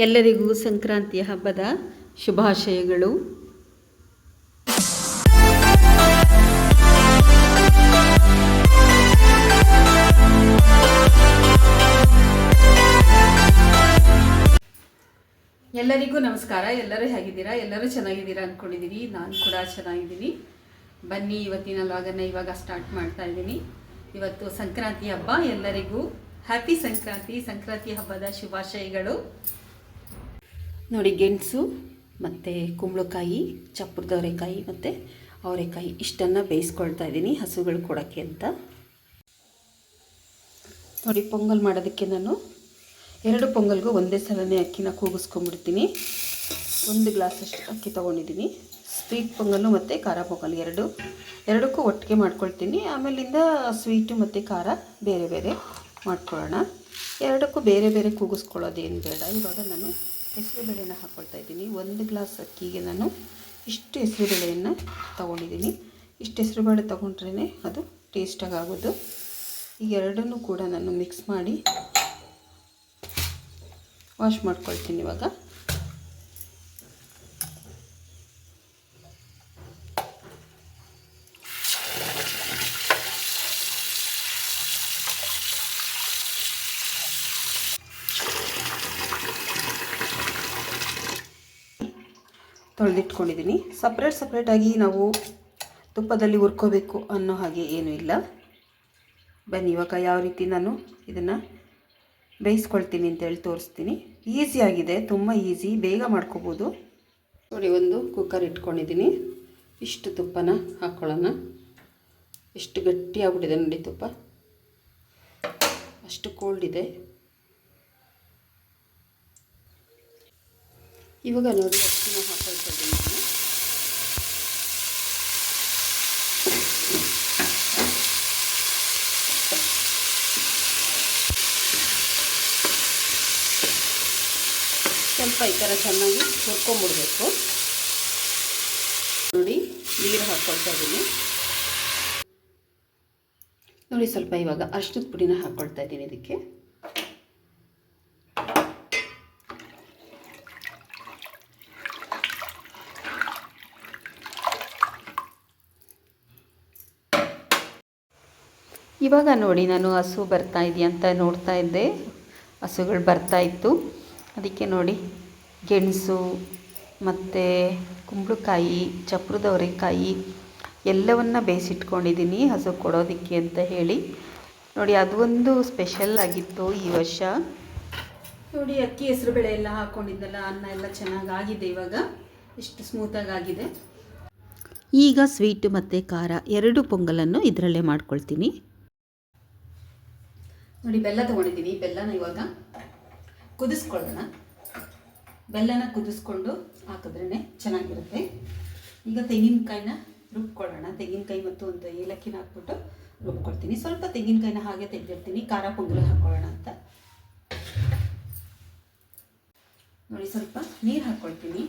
ಎಲ್ಲರಿಗೂ ಸಂಕ್ರಾಂತಿಯ ಹಬ್ಬದ ಶುಭಾಶಯಗಳು. ಎಲ್ಲರಿಗೂ ನಮಸ್ಕಾರ. ಎಲ್ಲರೂ ಹೇಗಿದ್ದೀರಾ? ಎಲ್ಲರೂ ಚೆನ್ನಾಗಿದ್ದೀರಾ ಅಂದ್ಕೊಂಡಿದ್ದೀನಿ. ನಾನು ಕೂಡ ಚೆನ್ನಾಗಿದ್ದೀನಿ. ಬನ್ನಿ, ಇವತ್ತಿನ ಲಾಗನ್ನು ಇವಾಗ ಸ್ಟಾರ್ಟ್ ಮಾಡ್ತಾ ಇದ್ದೀನಿ. ಇವತ್ತು ಸಂಕ್ರಾಂತಿ ಹಬ್ಬ. ಎಲ್ಲರಿಗೂ ಹ್ಯಾಪಿ ಸಂಕ್ರಾಂತಿ. ಸಂಕ್ರಾಂತಿ ಹಬ್ಬದ ಶುಭಾಶಯಗಳು. ನೋಡಿ, ಗೆಣಸು ಮತ್ತು ಕುಂಬಳಕಾಯಿ, ಚಪ್ಪರದವರೆಕಾಯಿ ಮತ್ತು ಅವರೆಕಾಯಿ ಇಷ್ಟನ್ನು ಬೇಯಿಸ್ಕೊಳ್ತಾ ಇದ್ದೀನಿ ಹಸುಗಳು ಕೊಡೋಕ್ಕೆ ಅಂತ. ನೋಡಿ, ಪೊಂಗಲ್ ಮಾಡೋದಕ್ಕೆ ನಾನು 2 ಪೊಂಗಲ್ಗೂ ಒಂದೇ ಸಲನೇ ಅಕ್ಕಿನ ಕೂಗಿಸ್ಕೊಂಡ್ಬಿಡ್ತೀನಿ. 1 ಗ್ಲಾಸಷ್ಟು ಅಕ್ಕಿ ತೊಗೊಂಡಿದ್ದೀನಿ. ಸ್ವೀಟ್ ಪೊಂಗಲ್ಲು ಮತ್ತು ಖಾರ ಪೊಂಗಲ್ ಎರಡಕ್ಕೂ ಒಟ್ಟಿಗೆ ಮಾಡ್ಕೊಳ್ತೀನಿ. ಆಮೇಲಿಂದ ಸ್ವೀಟು ಮತ್ತು ಖಾರ ಬೇರೆ ಬೇರೆ ಮಾಡ್ಕೊಳ್ಳೋಣ. ಎರಡಕ್ಕೂ ಬೇರೆ ಬೇರೆ ಕೂಗಿಸ್ಕೊಳ್ಳೋದೇನು ಬೇಡ. ಇವಾಗ ನಾನು ಹೆಸರುಬೇಳೆನ ಹಾಕ್ಕೊಳ್ತಾ ಇದ್ದೀನಿ. 1 ಗ್ಲಾಸ್ ಅಕ್ಕಿಗೆ ನಾನು ಇಷ್ಟು ಹೆಸರುಬೇಳೆಯನ್ನು ತೊಗೊಂಡಿದ್ದೀನಿ. ಇಷ್ಟು ಹೆಸರುಬೇಳೆ ತೊಗೊಂಡ್ರೇ ಅದು ಟೇಸ್ಟಾಗಿ ಆಗೋದು. ಈ ಎರಡನ್ನೂ ಕೂಡ ನಾನು ಮಿಕ್ಸ್ ಮಾಡಿ ವಾಶ್ ಮಾಡ್ಕೊಳ್ತೀನಿ. ಇವಾಗ ತೊಳೆದಿಟ್ಕೊಂಡಿದ್ದೀನಿ. ಸಪ್ರೇಟಾಗಿ ನಾವು ತುಪ್ಪದಲ್ಲಿ ಹುರ್ಕೋಬೇಕು ಅನ್ನೋ ಹಾಗೆ ಏನೂ ಇಲ್ಲ. ಬನ್ನಿ, ಇವಾಗ ಯಾವ ರೀತಿ ನಾನು ಇದನ್ನು ಬೇಯಿಸ್ಕೊಳ್ತೀನಿ ಅಂತೇಳಿ ತೋರಿಸ್ತೀನಿ. ಈಸಿಯಾಗಿದೆ, ತುಂಬ ಈಸಿ, ಬೇಗ ಮಾಡ್ಕೋಬೋದು. ನೋಡಿ, ಒಂದು ಕುಕ್ಕರ್ ಇಟ್ಕೊಂಡಿದ್ದೀನಿ. ಇಷ್ಟು ತುಪ್ಪನ ಹಾಕ್ಕೊಳ್ಳೋಣ. ಎಷ್ಟು ಗಟ್ಟಿಯಾಗ್ಬಿಟ್ಟಿದೆ ನೋಡಿ ತುಪ್ಪ, ಅಷ್ಟು ಕೋಲ್ಡ್ ಇದೆ. ಇವಾಗ ನೋಡಿ ಅಕ್ಕಿನ ಹಾಕ್ಕೊಳ್ತಾ ಇದ್ದೀನಿ. ಸ್ವಲ್ಪ ಈ ಥರ ಚೆನ್ನಾಗಿ ಹುರ್ಕೊಂಬಿಡ್ಬೇಕು. ನೋಡಿ, ನೀರು ಹಾಕ್ಕೊಳ್ತಾ ಇದ್ದೀನಿ. ನೋಡಿ, ಸ್ವಲ್ಪ ಇವಾಗ ಅರಿಶಿನದ ಪುಡಿನ ಹಾಕ್ಕೊಳ್ತಾ ಇದ್ದೀನಿ ಇದಕ್ಕೆ. ಇವಾಗ ನೋಡಿ, ನಾನು ಹಸು ಬರ್ತಾ ಇದೆಯಾ ಅಂತ ನೋಡ್ತಾ ಇದ್ದೆ. ಹಸುಗಳು ಬರ್ತಾಯಿತ್ತು. ಅದಕ್ಕೆ ನೋಡಿ, ಗೆಣಸು ಮತ್ತು ಕುಂಬಳಕಾಯಿ, ಚಪ್ಪರದವರೆಕಾಯಿ ಎಲ್ಲವನ್ನು ಬೇಯಿಸಿಟ್ಕೊಂಡಿದ್ದೀನಿ ಹಸು ಕೊಡೋದಕ್ಕೆ ಅಂತ ಹೇಳಿ. ನೋಡಿ, ಅದು ಒಂದು ಸ್ಪೆಷಲ್ ಆಗಿತ್ತು ಈ ವರ್ಷ. ನೋಡಿ, ಅಕ್ಕಿ ಹೆಸರುಬೇಳೆ ಎಲ್ಲ ಹಾಕ್ಕೊಂಡಿದ್ದೆಲ್ಲ, ಅನ್ನ ಎಲ್ಲ ಚೆನ್ನಾಗಾಗಿದೆ. ಇವಾಗ ಎಷ್ಟು ಸ್ಮೂತಾಗಿ ಆಗಿದೆ. ಈಗ ಸ್ವೀಟು ಮತ್ತು ಖಾರ 2 ಪೊಂಗಲನ್ನು ಇದರಲ್ಲೇ ಮಾಡ್ಕೊಳ್ತೀನಿ. ನೋಡಿ, ಬೆಲ್ಲ ತೊಗೊಂಡಿದ್ದೀನಿ. ಬೆಲ್ಲನ ಇವಾಗ ಕುದಿಸ್ಕೊಳ್ಳೋಣ. ಬೆಲ್ಲನ ಕುದಿಸ್ಕೊಂಡು ಹಾಕಿದ್ರೇ ಚೆನ್ನಾಗಿರುತ್ತೆ. ಈಗ ತೆಂಗಿನಕಾಯಿನ ರುಬ್ಕೊಳ್ಳೋಣ. ತೆಂಗಿನಕಾಯಿ ಮತ್ತು ಒಂದು ಏಲಕ್ಕಿನ ಹಾಕ್ಬಿಟ್ಟು ರುಬ್ಕೊಳ್ತೀನಿ. ಸ್ವಲ್ಪ ತೆಂಗಿನಕಾಯಿನ ಹಾಗೆ ತೆಗೆದಿರ್ತೀನಿ, ಖಾರ ಪೊಂಗಲ್ ಹಾಕ್ಕೊಳ್ಳೋಣ ಅಂತ. ನೋಡಿ, ಸ್ವಲ್ಪ ನೀರು ಹಾಕ್ಕೊಳ್ತೀನಿ.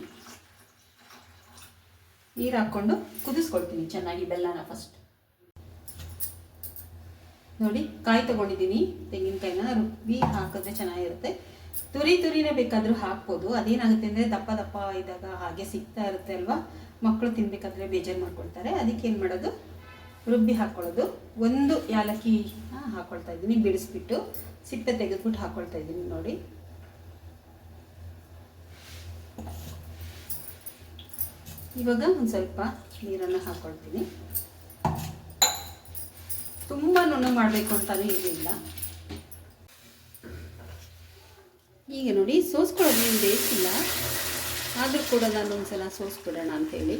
ನೀರು ಹಾಕ್ಕೊಂಡು ಕುದಿಸ್ಕೊಳ್ತೀನಿ ಚೆನ್ನಾಗಿ ಬೆಲ್ಲನ ಫಸ್ಟ್. ನೋಡಿ, ಕಾಯಿ ತೊಗೊಂಡಿದ್ದೀನಿ. ತೆಂಗಿನಕಾಯಿನ ರುಬ್ಬಿ ಹಾಕಿದ್ರೆ ಚೆನ್ನಾಗಿರುತ್ತೆ. ತುರಿನೇ ಬೇಕಾದರೂ ಹಾಕ್ಬೋದು. ಅದೇನಾಗುತ್ತೆ ಅಂದರೆ ದಪ್ಪ ಇದ್ದಾಗ ಹಾಗೆ ಸಿಗ್ತಾ ಇರುತ್ತೆ ಅಲ್ವಾ, ಮಕ್ಕಳು ತಿನ್ನಬೇಕಾದ್ರೆ ಬೇಜಾರು ಮಾಡ್ಕೊಳ್ತಾರೆ. ಅದಕ್ಕೆ ಏನು ಮಾಡೋದು, ರುಬ್ಬಿ ಹಾಕ್ಕೊಳ್ಳೋದು. 1 ಏಲಕ್ಕಿ ಹಾಕ್ಕೊಳ್ತಾ ಇದ್ದೀನಿ. ಬಿಡಿಸ್ಬಿಟ್ಟು ಸಿಪ್ಪೆ ತೆಗೆದ್ಬಿಟ್ಟು ಹಾಕ್ಕೊಳ್ತಾ ಇದ್ದೀನಿ. ನೋಡಿ, ಇವಾಗ ಒಂದು ಸ್ವಲ್ಪ ನೀರನ್ನು ಹಾಕ್ಕೊಳ್ತೀನಿ. ತುಂಬ ನುಣ್ಣಗೆ ಮಾಡಬೇಕು ಅಂತಲೂ ಏನಿಲ್ಲ. ಈಗ ನೋಡಿ, ಸೋಸ್ಕೊಳ್ಳೋದು ಏನು ಬೇಕಿಲ್ಲ, ಆದರೂ ಕೂಡ ನಾನು ಒಂದು ಸಲ ಸೋಸ್ಬಿಡೋಣ ಅಂಥೇಳಿ.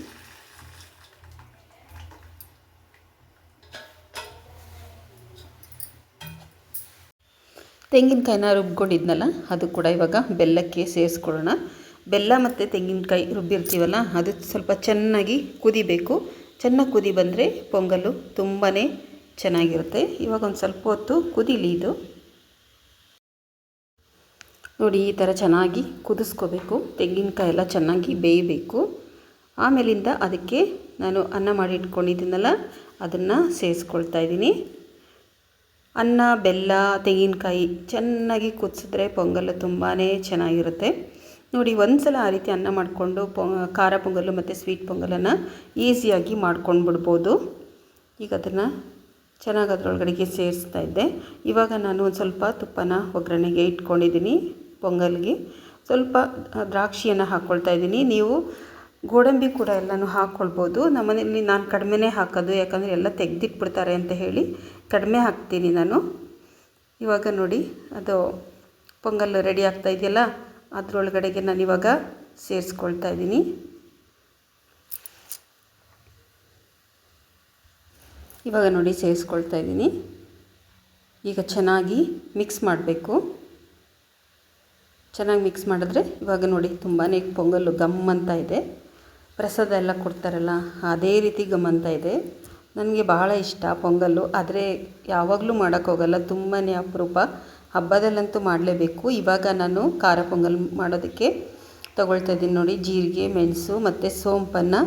ತೆಂಗಿನಕಾಯಿನ ರುಬ್ಕೊಂಡಿದ್ನಲ್ಲ, ಅದು ಕೂಡ ಇವಾಗ ಬೆಲ್ಲಕ್ಕೆ ಸೇರಿಸ್ಕೊಳ್ಳೋಣ. ಬೆಲ್ಲ ಮತ್ತು ತೆಂಗಿನಕಾಯಿ ರುಬ್ಬಿರ್ತೀವಲ್ಲ, ಅದು ಸ್ವಲ್ಪ ಚೆನ್ನಾಗಿ ಕುದಿಬೇಕು. ಚೆನ್ನಾಗಿ ಕುದಿ ಬಂದರೆ ಪೊಂಗಲ್ಲು ತುಂಬಾ ಚೆನ್ನಾಗಿರುತ್ತೆ. ಇವಾಗ ಒಂದು ಸ್ವಲ್ಪ ಹೊತ್ತು ಕುದೀಲಿ ಇದು. ನೋಡಿ, ಈ ಥರ ಚೆನ್ನಾಗಿ ಕುದಿಸ್ಕೋಬೇಕು. ತೆಂಗಿನಕಾಯಿ ಎಲ್ಲ ಚೆನ್ನಾಗಿ ಬೇಯಬೇಕು. ಆಮೇಲಿಂದ ಅದಕ್ಕೆ ನಾನು ಅನ್ನ ಮಾಡಿ ಇಟ್ಕೊಂಡಿದ್ದೀನಲ್ಲ, ಅದನ್ನು ಸೇರಿಸ್ಕೊಳ್ತಾ ಇದ್ದೀನಿ. ಅನ್ನ, ಬೆಲ್ಲ, ತೆಂಗಿನಕಾಯಿ ಚೆನ್ನಾಗಿ ಕುದಿಸಿದ್ರೆ ಪೊಂಗಲ್ ತುಂಬಾ ಚೆನ್ನಾಗಿರುತ್ತೆ. ನೋಡಿ ಒಂದು ಸಲ ಆ ರೀತಿ ಅನ್ನ ಮಾಡಿಕೊಂಡು ಖಾರ ಪೊಂಗಲ್ಲು ಮತ್ತು ಸ್ವೀಟ್ ಪೊಂಗಲನ್ನು ಈಸಿಯಾಗಿ ಮಾಡ್ಕೊಂಡು ಬಿಡ್ಬೋದು. ಈಗ ಅದನ್ನು ಚೆನ್ನಾಗಿ ಅದರೊಳಗಡೆಗೆ ಸೇರಿಸ್ತಾ ಇದ್ದೆ. ಇವಾಗ ನಾನು ಒಂದು ಸ್ವಲ್ಪ ತುಪ್ಪನ ಒಗ್ಗರಣೆಗೆ ಇಟ್ಕೊಂಡಿದ್ದೀನಿ. ಪೊಂಗಲ್ಗೆ ಸ್ವಲ್ಪ ದ್ರಾಕ್ಷಿಯನ್ನು ಹಾಕ್ಕೊಳ್ತಾ ಇದ್ದೀನಿ. ನೀವು ಗೋಡಂಬಿ ಕೂಡ ಎಲ್ಲನೂ ಹಾಕ್ಕೊಳ್ಬೋದು. ನಮ್ಮನೇಲಿ ನಾನು ಕಡಿಮೆನೇ ಹಾಕೋದು, ಯಾಕಂದರೆ ಎಲ್ಲ ತೆಗೆದಿಟ್ಬಿಡ್ತಾರೆ ಅಂತ ಹೇಳಿ ಕಡಿಮೆ ಹಾಕ್ತೀನಿ ನಾನು. ಇವಾಗ ನೋಡಿ ಅದು ಪೊಂಗಲ್ ರೆಡಿ ಆಗ್ತಾ ಇದೆಯಲ್ಲ, ಅದರೊಳಗಡೆಗೆ ನಾನು ಇವಾಗ ಸೇರಿಸ್ಕೊಳ್ತಾ ಇದ್ದೀನಿ. ಇವಾಗ ನೋಡಿ ಸೇರಿಸ್ಕೊಳ್ತಾ ಇದ್ದೀನಿ. ಈಗ ಚೆನ್ನಾಗಿ ಮಿಕ್ಸ್ ಮಾಡಬೇಕು. ಚೆನ್ನಾಗಿ ಮಿಕ್ಸ್ ಮಾಡಿದ್ರೆ ಇವಾಗ ನೋಡಿ ತುಂಬಾ ಪೊಂಗಲ್ಲು ಗಮ್ ಅಂತ ಇದೆ. ಪ್ರಸಾದ ಎಲ್ಲ ಕೊಡ್ತಾರಲ್ಲ ಅದೇ ರೀತಿ ಗಮ್ ಅಂತ ಇದೆ. ನನಗೆ ಬಹಳ ಇಷ್ಟ ಪೊಂಗಲ್ಲು, ಆದರೆ ಯಾವಾಗಲೂ ಮಾಡೋಕ್ಕೋಗಲ್ಲ, ತುಂಬಾ ಅಪರೂಪ. ಹಬ್ಬದಲ್ಲಂತೂ ಮಾಡಲೇಬೇಕು. ಇವಾಗ ನಾನು ಖಾರ ಪೊಂಗಲ್ ಮಾಡೋದಕ್ಕೆ ತೊಗೊಳ್ತಾ ಇದ್ದೀನಿ. ನೋಡಿ ಜೀರಿಗೆ, ಮೆಣಸು ಮತ್ತು ಸೋಂಪನ್ನು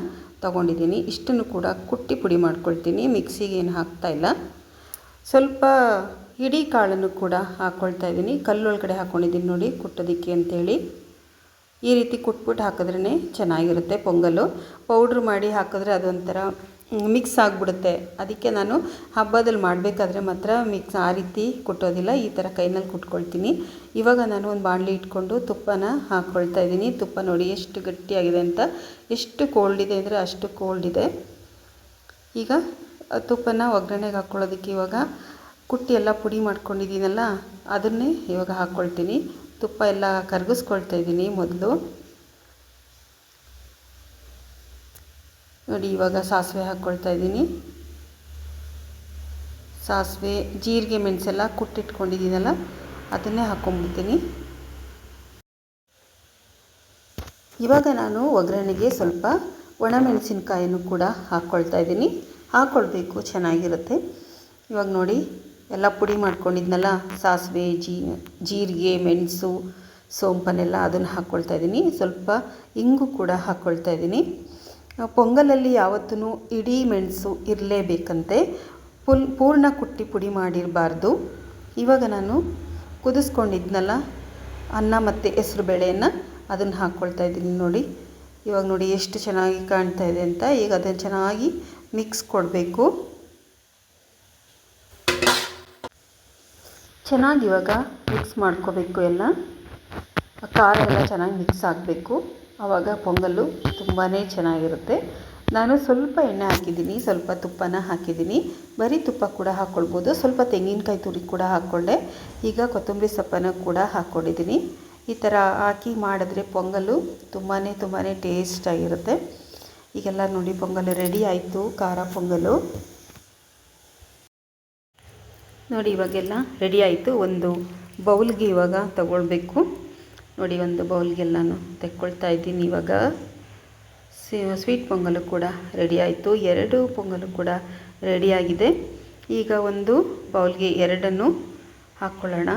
ತೊಗೊಂಡಿದ್ದೀನಿ. ಇಷ್ಟನ್ನು ಕೂಡ ಕುಟ್ಟಿ ಪುಡಿ ಮಾಡ್ಕೊಳ್ತೀನಿ, ಮಿಕ್ಸಿಗೆ ಏನು ಹಾಕ್ತಾಯಿಲ್ಲ. ಸ್ವಲ್ಪ ಇಡೀ ಕಾಳನ್ನು ಕೂಡ ಹಾಕ್ಕೊಳ್ತಾ ಇದ್ದೀನಿ. ಕಲ್ಲೊಳಗಡೆ ಹಾಕ್ಕೊಂಡಿದ್ದೀನಿ ನೋಡಿ ಕುಟ್ಟೋದಕ್ಕೆ ಅಂಥೇಳಿ. ಈ ರೀತಿ ಕುಟ್ಬಿಟ್ಟು ಹಾಕಿದ್ರೇ ಚೆನ್ನಾಗಿರುತ್ತೆ ಪೊಂಗಲ್ಲು. ಪೌಡ್ರ್ ಮಾಡಿ ಹಾಕಿದ್ರೆ ಅದೊಂಥರ ಮಿಕ್ಸ್ ಆಗಿಬಿಡುತ್ತೆ. ಅದಕ್ಕೆ ನಾನು ಹಬ್ಬದಲ್ಲಿ ಮಾಡಬೇಕಾದ್ರೆ ಮಾತ್ರ ಆ ರೀತಿ ಕುಟ್ಟೋದಿಲ್ಲ, ಈ ಥರ ಕೈನಲ್ಲಿ ಕುಟ್ಕೊಳ್ತೀನಿ. ಇವಾಗ ನಾನು ಒಂದು ಬಾಣಲಿ ಇಟ್ಕೊಂಡು ತುಪ್ಪನ ಹಾಕ್ಕೊಳ್ತಾ ಇದ್ದೀನಿ. ತುಪ್ಪ ನೋಡಿ ಎಷ್ಟು ಗಟ್ಟಿಯಾಗಿದೆ ಅಂತ, ಎಷ್ಟು ಕೋಲ್ಡ್ ಇದೆ ಅಂದರೆ ಅಷ್ಟು ಕೋಲ್ಡ್ ಇದೆ. ಈಗ ತುಪ್ಪನ ಒಗ್ಗರಣೆಗೆ ಹಾಕ್ಕೊಳ್ಳೋದಕ್ಕೆ ಇವಾಗ ಕುಟ್ಟಿ ಎಲ್ಲ ಪುಡಿ ಮಾಡ್ಕೊಂಡಿದ್ದೀನಲ್ಲ ಅದನ್ನೇ ಇವಾಗ ಹಾಕ್ಕೊಳ್ತೀನಿ. ತುಪ್ಪ ಎಲ್ಲ ಕರಗಿಸ್ಕೊಳ್ತಾ ಇದ್ದೀನಿ ಮೊದಲು. ನೋಡಿ ಇವಾಗ ಸಾಸಿವೆ ಹಾಕ್ಕೊಳ್ತಾ ಇದ್ದೀನಿ. ಸಾಸಿವೆ, ಜೀರಿಗೆ, ಮೆಣಸೆಲ್ಲ ಕುಟ್ಟಿಟ್ಕೊಂಡಿದ್ದೀನಲ್ಲ ಅದನ್ನೇ ಹಾಕ್ಕೊಂಡ್ಬಿಡ್ತೀನಿ. ಇವಾಗ ನಾನು ಒಗ್ಗರಣೆಗೆ ಸ್ವಲ್ಪ ಒಣಮೆಣಸಿನ್ಕಾಯನ್ನು ಕೂಡ ಹಾಕ್ಕೊಳ್ತಾ ಇದ್ದೀನಿ. ಹಾಕ್ಕೊಳ್ಬೇಕು, ಚೆನ್ನಾಗಿರುತ್ತೆ. ಇವಾಗ ನೋಡಿ ಎಲ್ಲ ಪುಡಿ ಮಾಡ್ಕೊಂಡಿದ್ನಲ್ಲ, ಸಾಸಿವೆ, ಜೀರಿಗೆ, ಮೆಣಸು, ಸೋಂಪನ್ನೆಲ್ಲ ಅದನ್ನು ಹಾಕ್ಕೊಳ್ತಾ ಇದ್ದೀನಿ. ಸ್ವಲ್ಪ ಇಂಗು ಕೂಡ ಹಾಕ್ಕೊಳ್ತಾ ಇದ್ದೀನಿ. ಪೊಂಗಲಲ್ಲಿ ಯಾವತ್ತೂ ಇಡೀ ಮೆಣಸು ಇರಲೇಬೇಕಂತೆ, ಪೂರ್ಣ ಕುಟ್ಟಿ ಪುಡಿ ಮಾಡಿರಬಾರ್ದು. ಇವಾಗ ನಾನು ಕುದಿಸ್ಕೊಂಡಿದ್ನಲ್ಲ ಅನ್ನ ಮತ್ತು ಹೆಸ್ರು ಬೇಳೆಯನ್ನು ಅದನ್ನು ಹಾಕ್ಕೊಳ್ತಾ ಇದ್ದೀನಿ. ನೋಡಿ ಇವಾಗ ನೋಡಿ ಎಷ್ಟು ಚೆನ್ನಾಗಿ ಕಾಣ್ತಾ ಇದೆ ಅಂತ. ಈಗ ಅದನ್ನು ಚೆನ್ನಾಗಿ ಮಿಕ್ಸ್ ಕೊಡಬೇಕು. ಚೆನ್ನಾಗಿ ಇವಾಗ ಮಿಕ್ಸ್ ಮಾಡ್ಕೋಬೇಕು. ಎಲ್ಲ ಖಾರ ಎಲ್ಲ ಚೆನ್ನಾಗಿ ಮಿಕ್ಸ್ ಆಗಬೇಕು. ಆವಾಗ ಪೊಂಗಲ್ಲು ತುಂಬಾ ಚೆನ್ನಾಗಿರುತ್ತೆ. ನಾನು ಸ್ವಲ್ಪ ಎಣ್ಣೆ ಹಾಕಿದ್ದೀನಿ, ಸ್ವಲ್ಪ ತುಪ್ಪನ ಹಾಕಿದ್ದೀನಿ. ಬರೀ ತುಪ್ಪ ಕೂಡ ಹಾಕ್ಕೊಳ್ಬೋದು. ಸ್ವಲ್ಪ ತೆಂಗಿನಕಾಯಿ ತುರಿ ಕೂಡ ಹಾಕ್ಕೊಂಡೆ. ಈಗ ಕೊತ್ತಂಬರಿ ಸೊಪ್ಪನ್ನು ಕೂಡ ಹಾಕ್ಕೊಂಡಿದ್ದೀನಿ. ಈ ಥರ ಹಾಕಿ ಮಾಡಿದ್ರೆ ಪೊಂಗಲ್ಲು ತುಂಬಾ ಟೇಸ್ಟಾಗಿರುತ್ತೆ. ಈಗೆಲ್ಲ ನೋಡಿ ಪೊಂಗಲ್ಲು ರೆಡಿ ಆಯಿತು, ಖಾರ ಪೊಂಗಲ್ಲು ನೋಡಿ ಇವಾಗೆಲ್ಲ ರೆಡಿ ಆಯಿತು. ಒಂದು ಬೌಲ್ಗೆ ಇವಾಗ ತಗೊಳ್ಬೇಕು. ನೋಡಿ ಒಂದು ಬೌಲ್ಗೆಲ್ಲನೂ ತೆಕ್ಕೊಳ್ತಾ ಇದ್ದೀನಿ. ಇವಾಗ ಸ್ವೀಟ್ ಪೊಂಗಲ್ಲು ಕೂಡ ರೆಡಿ ಆಯಿತು. 2 ಪೊಂಗಲ್ಲು ಕೂಡ ರೆಡಿಯಾಗಿದೆ. ಈಗ ಒಂದು ಬೌಲ್ಗೆ 2 ಹಾಕ್ಕೊಳ್ಳೋಣ.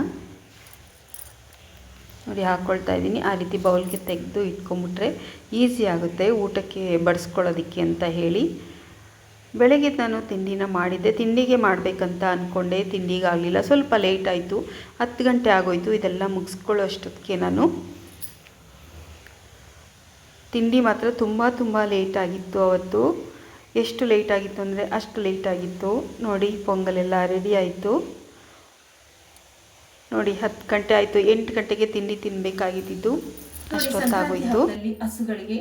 ನೋಡಿ ಹಾಕ್ಕೊಳ್ತಾ ಇದ್ದೀನಿ. ಆ ರೀತಿ ಬೌಲ್ಗೆ ತೆಗೆದು ಇಟ್ಕೊಂಬಿಟ್ರೆ ಈಸಿ ಆಗುತ್ತೆ ಊಟಕ್ಕೆ ಬಡಿಸ್ಕೊಳ್ಳೋದಕ್ಕೆ ಅಂತ ಹೇಳಿ. ಬೆಳಗ್ಗೆ ನಾನು ತಿಂಡಿನ ಮಾಡಿದ್ದೆ. ತಿಂಡಿಗೆ ಮಾಡಬೇಕಂತ ಅಂದ್ಕೊಂಡೆ, ತಿಂಡಿಗೆ ಆಗಲಿಲ್ಲ, ಸ್ವಲ್ಪ ಲೇಟ್ ಆಯಿತು. 10 ಗಂಟೆ ಆಗೋಯಿತು. ಇದೆಲ್ಲ ಮುಗಿಸ್ಕೊಳ್ಳೋ ಅಷ್ಟೊತ್ತಿಗೆ ನಾನು ತಿಂಡಿ ಮಾತ್ರ ತುಂಬ ಲೇಟ್ ಆಗಿತ್ತು ಅವತ್ತು. ಎಷ್ಟು ಲೇಟ್ ಆಗಿತ್ತು ಅಂದರೆ ಅಷ್ಟು ಲೇಟ್ ಆಗಿತ್ತು. ನೋಡಿ ಪೊಂಗಲೆಲ್ಲ ರೆಡಿ ಆಯಿತು. ನೋಡಿ 10 ಗಂಟೆ ಆಯಿತು. 8 ಗಂಟೆಗೆ ತಿಂಡಿ ತಿನ್ನಬೇಕಾಗಿದ್ದು ಅಷ್ಟೊತ್ತಾಗೋಯಿತು. ಹಸುಗಳಿಗೆ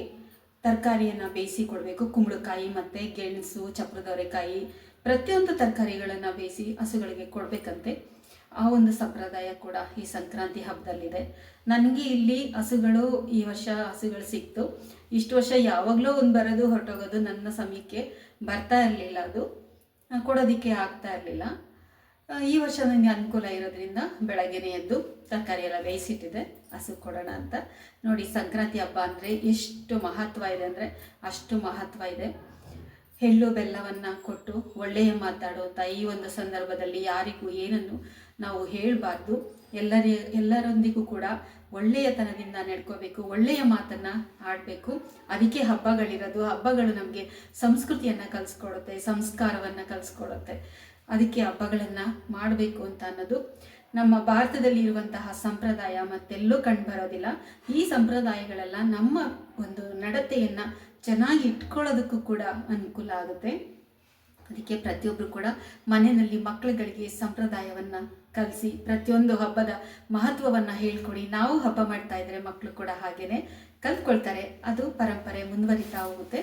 ತರಕಾರಿಯನ್ನು ಬೇಯಿಸಿ ಕೊಡಬೇಕು. ಕುಂಬಳಕಾಯಿ ಮತ್ತು ಗೆಣಸು, ಚಪ್ರದವರೆಕಾಯಿ, ಪ್ರತಿಯೊಂದು ತರಕಾರಿಗಳನ್ನು ಬೇಯಿಸಿ ಹಸುಗಳಿಗೆ ಕೊಡಬೇಕಂತೆ. ಆ ಒಂದು ಸಂಪ್ರದಾಯ ಕೂಡ ಈ ಸಂಕ್ರಾಂತಿ ಹಬ್ಬದಲ್ಲಿದೆ. ನನಗೆ ಇಲ್ಲಿ ಹಸುಗಳು ಈ ವರ್ಷ ಹಸುಗಳು ಸಿಕ್ತು. ಇಷ್ಟು ವರ್ಷ ಯಾವಾಗಲೂ ಒಂದು ಬರೋದು ಹೊರಟೋಗೋದು, ನನ್ನ ಸಮಯಕ್ಕೆ ಬರ್ತಾ ಇರಲಿಲ್ಲ, ಅದು ಕೊಡೋದಕ್ಕೆ ಆಗ್ತಾ ಇರಲಿಲ್ಲ. ಈ ವರ್ಷ ನನಗೆ ಅನುಕೂಲ ಇರೋದ್ರಿಂದ ಬೆಳಗ್ಗೆನೇ ಎದ್ದು ತರಕಾರಿ ಎಲ್ಲ ಬೇಯಿಸಿಟ್ಟಿದೆ, ಹಸು ಕೊಡೋಣ ಅಂತ. ನೋಡಿ ಸಂಕ್ರಾಂತಿ ಹಬ್ಬ ಅಂದರೆ ಎಷ್ಟು ಮಹತ್ವ ಇದೆ ಅಂದರೆ ಅಷ್ಟು ಮಹತ್ವ ಇದೆ. ಎಳ್ಳು ಬೆಲ್ಲವನ್ನು ಕೊಟ್ಟು ಒಳ್ಳೆಯ ಮಾತಾಡುವಂಥ ಈ ಒಂದು ಸಂದರ್ಭದಲ್ಲಿ ಯಾರಿಗೂ ಏನನ್ನು ನಾವು ಹೇಳಬಾರ್ದು. ಎಲ್ಲರೊಂದಿಗೂ ಕೂಡ ಒಳ್ಳೆಯತನದಿಂದ ನಡ್ಕೋಬೇಕು, ಒಳ್ಳೆಯ ಮಾತನ್ನು ಆಡಬೇಕು. ಅದಕ್ಕೆ ಹಬ್ಬಗಳಿರೋದು. ಹಬ್ಬಗಳು ನಮಗೆ ಸಂಸ್ಕೃತಿಯನ್ನು ಕಲಿಸ್ಕೊಡುತ್ತೆ, ಸಂಸ್ಕಾರವನ್ನು ಕಲಿಸ್ಕೊಡುತ್ತೆ. ಅದಕ್ಕೆ ಹಬ್ಬಗಳನ್ನು ಮಾಡಬೇಕು ಅಂತ ಅನ್ನೋದು ನಮ್ಮ ಭಾರತದಲ್ಲಿ ಇರುವಂತಹ ಸಂಪ್ರದಾಯ ಮತ್ತೆಲ್ಲೂ ಕಂಡುಬರೋದಿಲ್ಲ. ಈ ಸಂಪ್ರದಾಯಗಳೆಲ್ಲ ನಮ್ಮ ಒಂದು ನಡತೆಯನ್ನು ಚೆನ್ನಾಗಿ ಇಟ್ಕೊಳ್ಳೋದಕ್ಕೂ ಕೂಡ ಅನುಕೂಲ ಆಗುತ್ತೆ. ಅದಕ್ಕೆ ಪ್ರತಿಯೊಬ್ಬರು ಕೂಡ ಮನೆಯಲ್ಲಿ ಮಕ್ಕಳುಗಳಿಗೆ ಸಂಪ್ರದಾಯವನ್ನು ಕಲಿಸಿ ಪ್ರತಿಯೊಂದು ಹಬ್ಬದ ಮಹತ್ವವನ್ನು ಹೇಳ್ಕೊಡಿ. ನಾವು ಹಬ್ಬ ಮಾಡ್ತಾ ಇದ್ರೆ ಮಕ್ಕಳು ಕೂಡ ಹಾಗೇನೆ ಕಲ್ತ್ಕೊಳ್ತಾರೆ. ಅದು ಪರಂಪರೆ ಮುಂದುವರಿತಾ ಹೋಗುತ್ತೆ.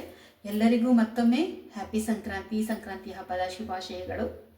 ಎಲ್ಲರಿಗೂ ಮತ್ತೊಮ್ಮೆ ಹ್ಯಾಪಿ ಸಂಕ್ರಾಂತಿ ಹಬ್ಬದ ಶುಭಾಶಯಗಳು.